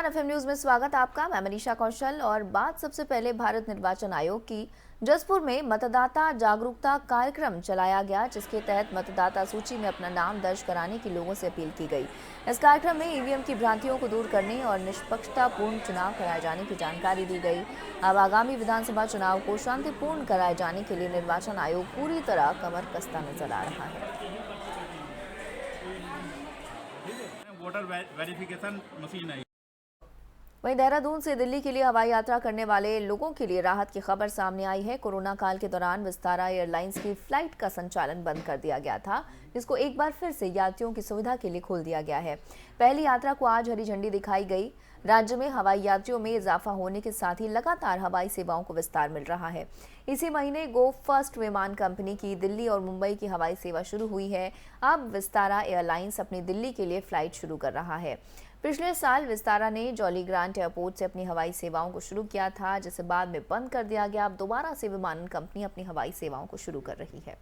FM news में स्वागत आपका। मैं मनीषा कौशल और बात सबसे पहले भारत निर्वाचन आयोग की। जसपुर में मतदाता जागरूकता कार्यक्रम चलाया गया, जिसके तहत मतदाता सूची में अपना नाम दर्ज कराने की लोगों से अपील की गई। इस कार्यक्रम में ईवीएम की भ्रांतियों को दूर करने और निष्पक्षतापूर्ण चुनाव कराए जाने की जानकारी दी गई। अब आगामी विधानसभा चुनाव को शांतिपूर्ण कराए जाने के लिए निर्वाचन आयोग पूरी तरह कमर कसता नजर आ रहा है। वोटर वेरिफिकेशन मशीन है। वहीं देहरादून से दिल्ली के लिए हवाई यात्रा करने वाले लोगों के लिए राहत की खबर सामने आई है। कोरोना काल के दौरान विस्तारा एयरलाइंस की फ्लाइट का संचालन बंद कर दिया गया था, जिसको एक बार फिर से यात्रियों की सुविधा के लिए खोल दिया गया है। पहली यात्रा को आज हरी झंडी दिखाई गई। राज्य में हवाई यात्रियों में इजाफा होने के साथ ही लगातार हवाई सेवाओं को विस्तार मिल रहा है। इसी महीने गो फर्स्ट विमान कंपनी की दिल्ली और मुंबई की हवाई सेवा शुरू हुई है। अब विस्तारा एयरलाइंस अपनी दिल्ली के लिए फ्लाइट शुरू कर रहा है। पिछले साल विस्तारा ने जॉली ग्रांट एयरपोर्ट से अपनी हवाई सेवाओं को शुरू किया था, जिसे बाद में बंद कर दिया गया। अब दोबारा से विमानन कंपनी अपनी हवाई सेवाओं को शुरू कर रही है।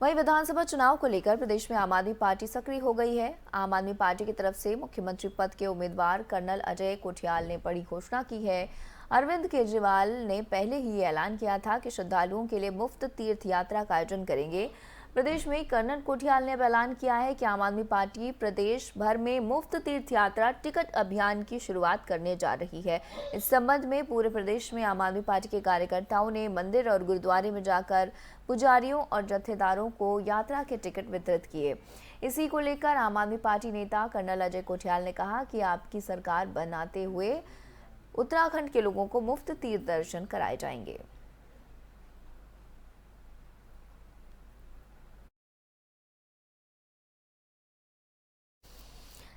वहीं विधानसभा चुनाव को लेकर प्रदेश में आम आदमी पार्टी सक्रिय हो गई है। आम आदमी पार्टी की तरफ से मुख्यमंत्री पद के उम्मीदवार कर्नल अजय कोठियाल ने बड़ी घोषणा की है। अरविंद केजरीवाल ने पहले ही ऐलान किया था कि श्रद्धालुओं के लिए मुफ्त तीर्थ यात्रा का आयोजन करेंगे। प्रदेश में कर्नल कोठियाल ने ऐलान किया है कि आम आदमी पार्टी प्रदेश भर में मुफ्त तीर्थ यात्रा टिकट अभियान की शुरुआत करने जा रही है। इस संबंध में पूरे प्रदेश में आम आदमी पार्टी के कार्यकर्ताओं ने मंदिर और गुरुद्वारे में जाकर पुजारियों और जत्थेदारों को यात्रा के टिकट वितरित किए। इसी को लेकर आम आदमी पार्टी नेता कर्नल अजय कोठियाल ने कहा कि आपकी सरकार बनाते हुए उत्तराखंड के लोगों को मुफ्त तीर्थ दर्शन कराए जाएंगे।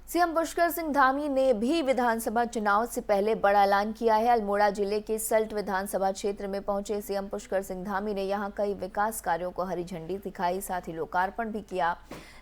सीएम पुष्कर सिंह धामी ने भी विधानसभा चुनाव से पहले बड़ा ऐलान किया है। अल्मोड़ा जिले के सल्ट विधानसभा क्षेत्र में पहुंचे सीएम पुष्कर सिंह धामी ने यहां कई विकास कार्यों को हरी झंडी दिखाई, साथ ही लोकार्पण भी किया।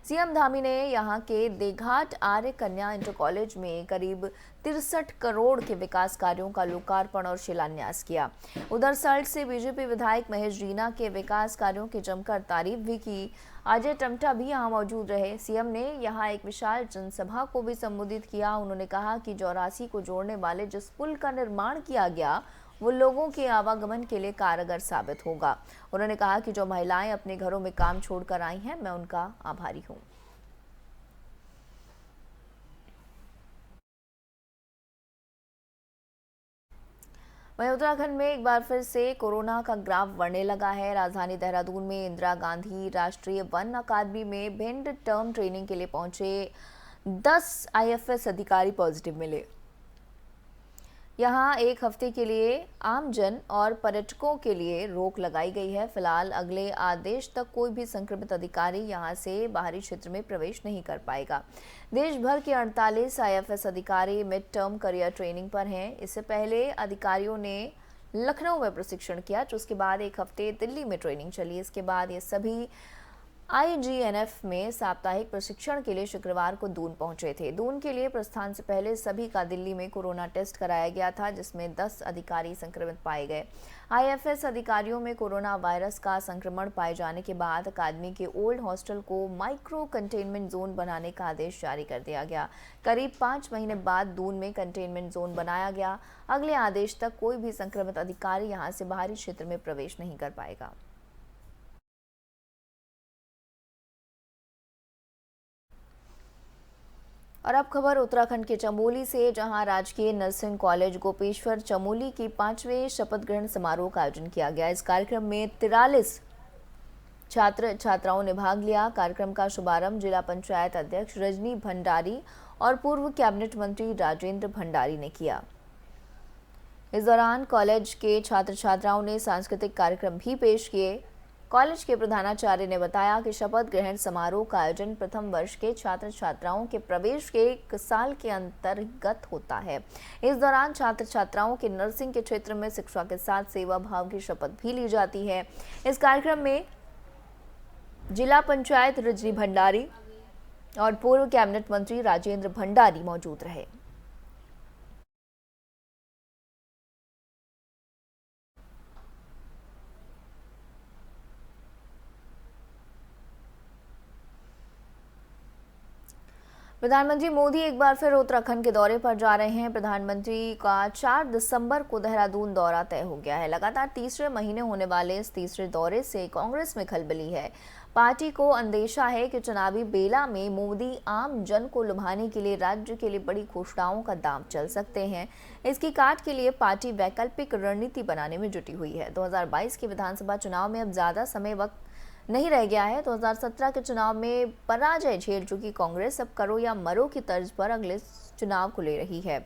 सीएम धामी ने यहां के देघाट आर्य कन्या इंटर कॉलेज में करीब 63 करोड़ के विकास कार्यों का लोकार्पण और शिलान्यास किया। उधर सल्ट से बीजेपी विधायक महेश जीना के विकास कार्यों की जमकर तारीफ भी की। अजय टमटा भी यहां मौजूद रहे। सीएम ने यहां एक विशाल जनसभा को भी संबोधित किया। उन्होंने कहा कि चौरासी को जोड़ने वाले जिस पुल का निर्माण किया गया वो लोगों के आवागमन के लिए कारगर साबित होगा। उन्होंने कहा कि जो महिलाएं अपने घरों में काम छोड़कर आई हैं, मैं उनका आभारी हूं। वहीं उत्तराखंड में एक बार फिर से कोरोना का ग्राफ बढ़ने लगा है। राजधानी देहरादून में इंदिरा गांधी राष्ट्रीय वन अकादमी में भिंड टर्म ट्रेनिंग के लिए पहुंचे 10 आईएफएस अधिकारी पॉजिटिव मिले। यहां एक हफ्ते के लिए आमजन और पर्यटकों के लिए रोक लगाई गई है। फिलहाल अगले आदेश तक कोई भी संक्रमित अधिकारी यहां से बाहरी क्षेत्र में प्रवेश नहीं कर पाएगा। देश भर के 48 आईएफएस अधिकारी मिड टर्म करियर ट्रेनिंग पर हैं। इससे पहले अधिकारियों ने लखनऊ में प्रशिक्षण किया, जिसके बाद एक हफ्ते दिल्ली में ट्रेनिंग चली। इसके बाद ये सभी आईजीएनएफ में साप्ताहिक प्रशिक्षण के लिए शुक्रवार को दून पहुंचे थे। दून के लिए प्रस्थान से पहले सभी का दिल्ली में कोरोना टेस्ट कराया गया था, जिसमें 10 अधिकारी संक्रमित पाए गए। आईएफएस अधिकारियों में कोरोना वायरस का संक्रमण पाए जाने के बाद अकादमी के ओल्ड हॉस्टल को माइक्रो कंटेनमेंट जोन बनाने का आदेश जारी कर दिया गया। करीब 5 महीने बाद दून में कंटेनमेंट जोन बनाया गया। अगले आदेश तक कोई भी संक्रमित अधिकारी यहां से बाहरी क्षेत्र में प्रवेश नहीं कर पाएगा। और अब खबर उत्तराखंड के चमोली से, जहां राजकीय नर्सिंग कॉलेज गोपेश्वर चमोली की 5वें शपथ ग्रहण समारोह का आयोजन किया गया। इस कार्यक्रम में 43 छात्र छात्राओं ने भाग लिया। कार्यक्रम का शुभारंभ जिला पंचायत अध्यक्ष रजनी भंडारी और पूर्व कैबिनेट मंत्री राजेंद्र भंडारी ने किया। इस दौरान कॉलेज के छात्र छात्राओं ने सांस्कृतिक कार्यक्रम भी पेश किए। कॉलेज के प्रधानाचार्य ने बताया कि शपथ ग्रहण समारोह का आयोजन प्रथम वर्ष के छात्र छात्राओं के प्रवेश के 1 साल के अंतर्गत होता है। इस दौरान छात्र छात्राओं के नर्सिंग के क्षेत्र में शिक्षा के साथ सेवा भाव की शपथ भी ली जाती है। इस कार्यक्रम में जिला पंचायत रजनी भंडारी और पूर्व कैबिनेट मंत्री राजेंद्र भंडारी मौजूद रहे। प्रधानमंत्री मोदी एक बार फिर उत्तराखंड के दौरे पर जा रहे हैं। प्रधानमंत्री का 4 दिसंबर को देहरादून दौरा तय हो गया है। लगातार तीसरे महीने होने वाले इस तीसरे दौरे से कांग्रेस में खलबली है। पार्टी को अंदेशा है कि चुनावी बेला में मोदी आम जन को लुभाने के लिए राज्य के लिए बड़ी घोषणाओं का दांव चल सकते हैं। इसकी काट के लिए पार्टी वैकल्पिक रणनीति बनाने में जुटी हुई है। 2022 के विधानसभा चुनाव में अब ज्यादा समय वक्त नहीं रह गया है। 2017 के चुनाव में पराजय झेल चुकी कांग्रेस अब करो या मरो की तर्ज पर अगले चुनाव को ले रही है।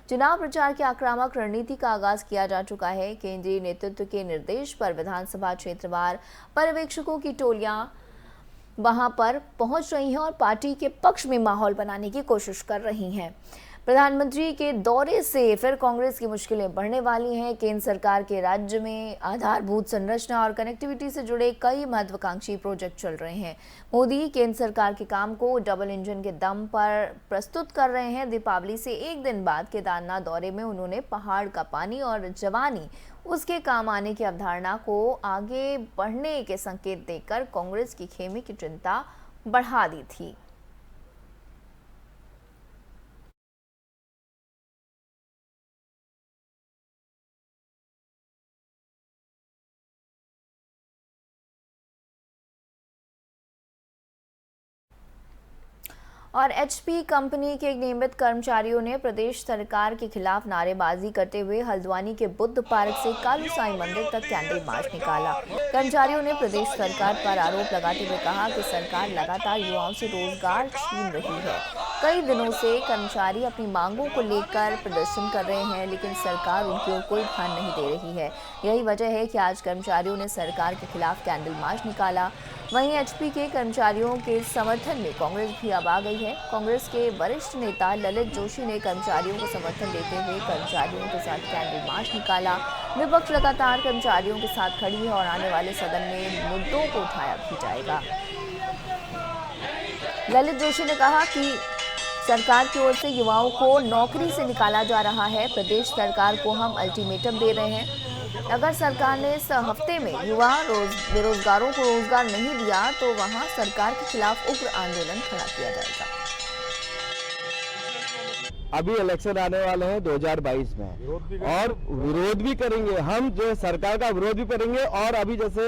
चुनाव प्रचार की आक्रामक रणनीति का आगाज किया जा चुका है। केंद्रीय नेतृत्व के निर्देश पर विधानसभा क्षेत्रवार पर्यवेक्षकों की टोलियां वहां पर पहुंच रही हैं और पार्टी के पक्ष में माहौल बनाने की कोशिश कर रही हैं। प्रधानमंत्री के दौरे से फिर कांग्रेस की मुश्किलें बढ़ने वाली हैं। केंद्र सरकार के राज्य में आधारभूत संरचना और कनेक्टिविटी से जुड़े कई महत्वाकांक्षी प्रोजेक्ट चल रहे हैं। मोदी केंद्र सरकार के काम को डबल इंजन के दम पर प्रस्तुत कर रहे हैं। दीपावली से एक दिन बाद केदारनाथ दौरे में उन्होंने पहाड़ का पानी और जवानी उसके काम आने की अवधारणा को आगे बढ़ने के संकेत देकर कांग्रेस की खेमे की चिंता बढ़ा दी थी। और एचपी कंपनी के एक नियमित कर्मचारियों ने प्रदेश सरकार के खिलाफ नारेबाजी करते हुए हल्द्वानी के बुद्ध पार्क से कालू साईं मंदिर तक कैंडल मार्च निकाला। कर्मचारियों ने प्रदेश सरकार पर आरोप लगाते हुए कहा कि सरकार लगातार युवाओं से रोजगार छीन रही है। कई दिनों से कर्मचारी अपनी मांगों को लेकर प्रदर्शन कर रहे हैं, लेकिन सरकार उनकी ओर कोई ध्यान नहीं दे रही है। यही वजह है कि आज कर्मचारियों ने सरकार के खिलाफ कैंडल मार्च निकाला। वहीं एचपी के कर्मचारियों के समर्थन में कांग्रेस भी अब आ गई है। कांग्रेस के वरिष्ठ नेता ललित जोशी ने कर्मचारियों को समर्थन देते हुए कर्मचारियों के साथ कैंडल मार्च निकाला। विपक्ष लगातार कर्मचारियों के साथ खड़ी है और आने वाले सदन में मुद्दों को उठाया भी जाएगा। ललित जोशी ने कहा कि सरकार की ओर से युवाओं को नौकरी से निकाला जा रहा है। प्रदेश सरकार को हम अल्टीमेटम दे रहे हैं। अगर सरकार ने इस हफ्ते में बेरोजगारों को रोजगार नहीं दिया तो वहां सरकार के खिलाफ उग्र आंदोलन खड़ा किया जाएगा। अभी इलेक्शन आने वाले हैं 2022 में और विरोध भी करेंगे। हम जो सरकार का विरोध भी करेंगे और अभी जैसे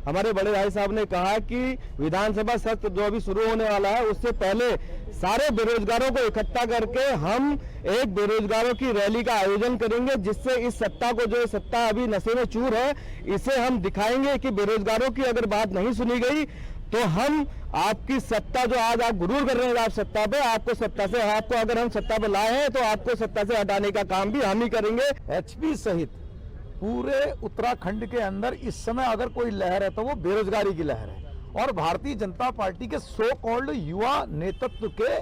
हमारे बड़े भाई साहब ने कहा कि विधानसभा सत्र जो अभी शुरू होने वाला है उससे पहले सारे बेरोजगारों को इकट्ठा करके हम एक बेरोजगारों की रैली का आयोजन करेंगे, जिससे इस सत्ता को जो सत्ता अभी नशे में चूर है इसे हम दिखाएंगे कि बेरोजगारों की अगर बात नहीं सुनी गई तो हम आपकी सत्ता जो आज आप गुरूर कर रहे हैं आप सत्ता पे, आपको सत्ता से आपको अगर हम सत्ता पे लाए हैं तो आपको सत्ता से हटाने का काम भी हम ही करेंगे। एचपी सहित पूरे उत्तराखंड के अंदर इस समय अगर कोई लहर है तो वो बेरोजगारी की लहर है और भारतीय जनता पार्टी के सो कॉल्ड युवा नेतृत्व के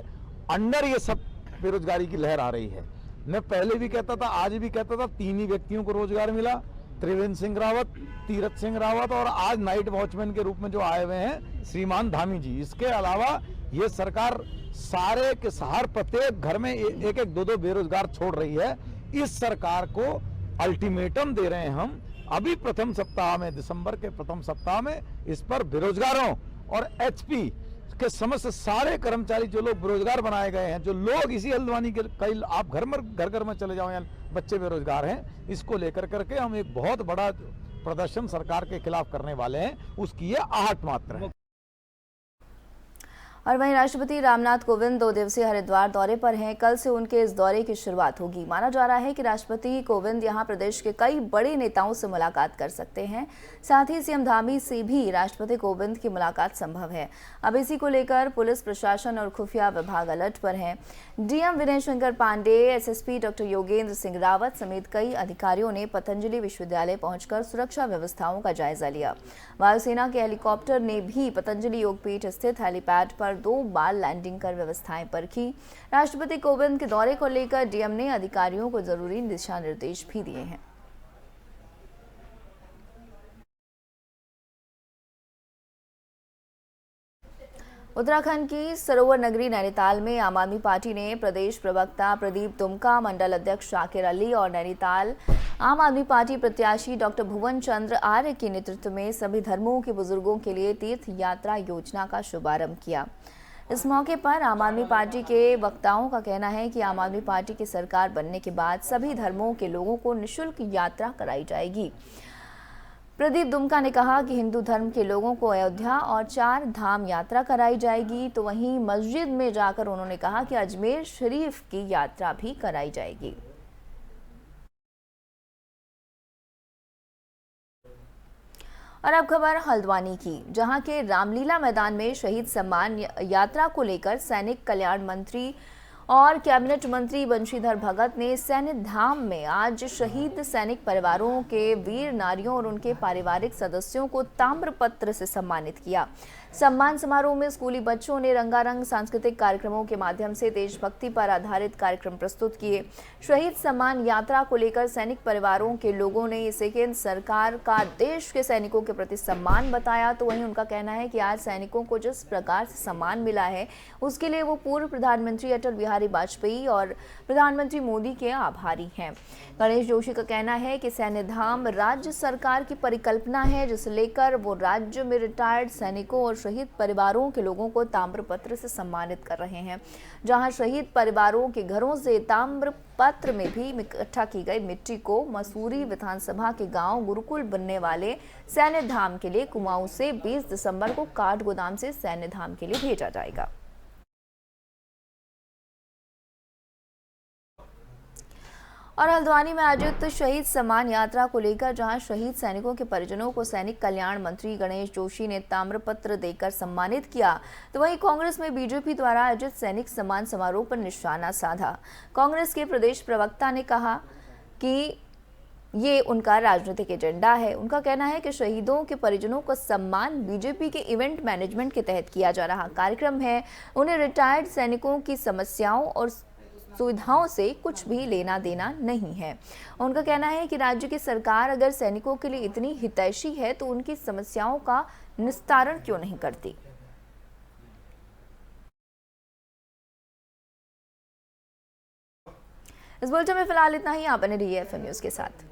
अंडर ये सब बेरोजगारी की लहर आ रही है। मैं पहले भी कहता था, आज भी कहता था, 3 ही व्यक्तियों को रोजगार मिला, त्रिवेंद्र सिंह रावत, तीरथ सिंह रावत और आज नाइट वॉचमैन के रूप में जो आए हुए हैं श्रीमान धामी जी। इसके अलावा ये सरकार सारे के हर प्रत्येक घर में एक एक 2-2 बेरोजगार छोड़ रही है। इस सरकार को अल्टीमेटम दे रहे हैं हम अभी प्रथम सप्ताह में, दिसंबर के प्रथम सप्ताह में इस पर बेरोजगारों और एचपी के समस्त सारे कर्मचारी जो लोग बेरोजगार बनाए गए हैं, जो लोग इसी हल्द्वानी के कई आप घर में चले जाओ, यहाँ बच्चे बेरोजगार हैं, इसको लेकर करके हम एक बहुत बड़ा प्रदर्शन सरकार के खिलाफ करने वाले हैं। उसकी ये आहट मात्र है। और वहीं राष्ट्रपति रामनाथ कोविंद 2 दिवसीय हरिद्वार दौरे पर हैं। कल से उनके इस दौरे की शुरुआत होगी। माना जा रहा है कि राष्ट्रपति कोविंद यहां प्रदेश के कई बड़े नेताओं से मुलाकात कर सकते हैं। साथ ही सीएम धामी से भी राष्ट्रपति कोविंद की मुलाकात संभव है। अब इसी को लेकर पुलिस प्रशासन और खुफिया विभाग अलर्ट पर हैं। DM Vinay Shankar Pandey, SSP doctor Yogendra Singh Rawat समेत कई अधिकारियों ने पतंजलि विश्वविद्यालय पहुंचकर सुरक्षा व्यवस्थाओं का जायजा लिया। वायुसेना के हेलीकॉप्टर ने भी पतंजलि योगपीठ स्थित हेलीपैड पर 2 बार लैंडिंग कर व्यवस्थाएं परखी। राष्ट्रपति कोविंद के दौरे को लेकर डीएम ने अधिकारियों को जरूरी दिशा निर्देश भी दिए हैं। उत्तराखंड की सरोवर नगरी नैनीताल में आम आदमी पार्टी ने प्रदेश प्रवक्ता प्रदीप दुमका, मंडल अध्यक्ष शाकिर अली और नैनीताल आम आदमी पार्टी प्रत्याशी डॉक्टर भुवन चंद्र आर्य के नेतृत्व में सभी धर्मों के बुजुर्गों के लिए तीर्थ यात्रा योजना का शुभारंभ किया। इस मौके पर आम आदमी पार्टी के वक्ताओं का कहना है कि आम आदमी पार्टी की सरकार बनने के बाद सभी धर्मों के लोगों को निःशुल्क यात्रा कराई जाएगी। प्रदीप दुमका ने कहा कि हिंदू धर्म के लोगों को अयोध्या और 4 धाम यात्रा कराई जाएगी, तो वहीं मस्जिद में जाकर उन्होंने कहा कि अजमेर शरीफ की यात्रा भी कराई जाएगी। और अब खबर हल्द्वानी की, जहां के रामलीला मैदान में शहीद सम्मान यात्रा को लेकर सैनिक कल्याण मंत्री और कैबिनेट मंत्री बंशीधर भगत ने सैन्य धाम में आज शहीद सैनिक परिवारों के वीर नारियों और उनके पारिवारिक सदस्यों को ताम्रपत्र से सम्मानित किया। सम्मान समारोह में स्कूली बच्चों ने रंगारंग सांस्कृतिक कार्यक्रमों के माध्यम से देशभक्ति पर आधारित कार्यक्रम प्रस्तुत किए। शहीद सम्मान यात्रा को लेकर सैनिक परिवारों के लोगों ने इसे केंद्र सरकार का देश के सैनिकों के प्रति सम्मान बताया, तो वहीं उनका कहना है कि आज सैनिकों को जिस प्रकार से सम्मान मिला है उसके लिए वो पूर्व प्रधानमंत्री अटल बिहारी वाजपेयी और प्रधानमंत्री मोदी के आभारी हैं। गणेश जोशी का कहना है कि सैन्य धाम राज्य सरकार की परिकल्पना है, जिसे लेकर वो राज्य में रिटायर्ड सैनिकों और शहीद परिवारों के लोगों को ताम्रपत्र से सम्मानित कर रहे हैं। जहां शहीद परिवारों के घरों से ताम्रपत्र में भी इकट्ठा की गई मिट्टी को मसूरी विधानसभा के गांव गुरुकुल बनने वाले सैन्य धाम के लिए कुमाऊं से 20 दिसंबर को काठ गोदाम से सैन्य धाम के लिए भेजा जाएगा। और हल्द्वानी में आयोजित शहीद सम्मान यात्रा को लेकर जहां शहीद सैनिकों के परिजनों को सैनिक कल्याण मंत्री गणेश जोशी ने ताम्रपत्र देकर सम्मानित किया, तो वहीं कांग्रेस में बीजेपी द्वारा आयोजित सैनिक सम्मान समारोह पर निशाना साधा। कांग्रेस के प्रदेश प्रवक्ता ने कहा कि ये उनका राजनीतिक एजेंडा है। उनका कहना है कि शहीदों के परिजनों का सम्मान बीजेपी के इवेंट मैनेजमेंट के तहत किया जा रहा कार्यक्रम है। उन्हें रिटायर्ड सैनिकों की समस्याओं और सुविधाओं से कुछ भी लेना देना नहीं है। उनका कहना है कि राज्य की सरकार अगर सैनिकों के लिए इतनी हितैषी है तो उनकी समस्याओं का निस्तारण क्यों नहीं करती। इस बुलेटिन में फिलहाल इतना ही। आप बने रहिए FM न्यूज़ के साथ।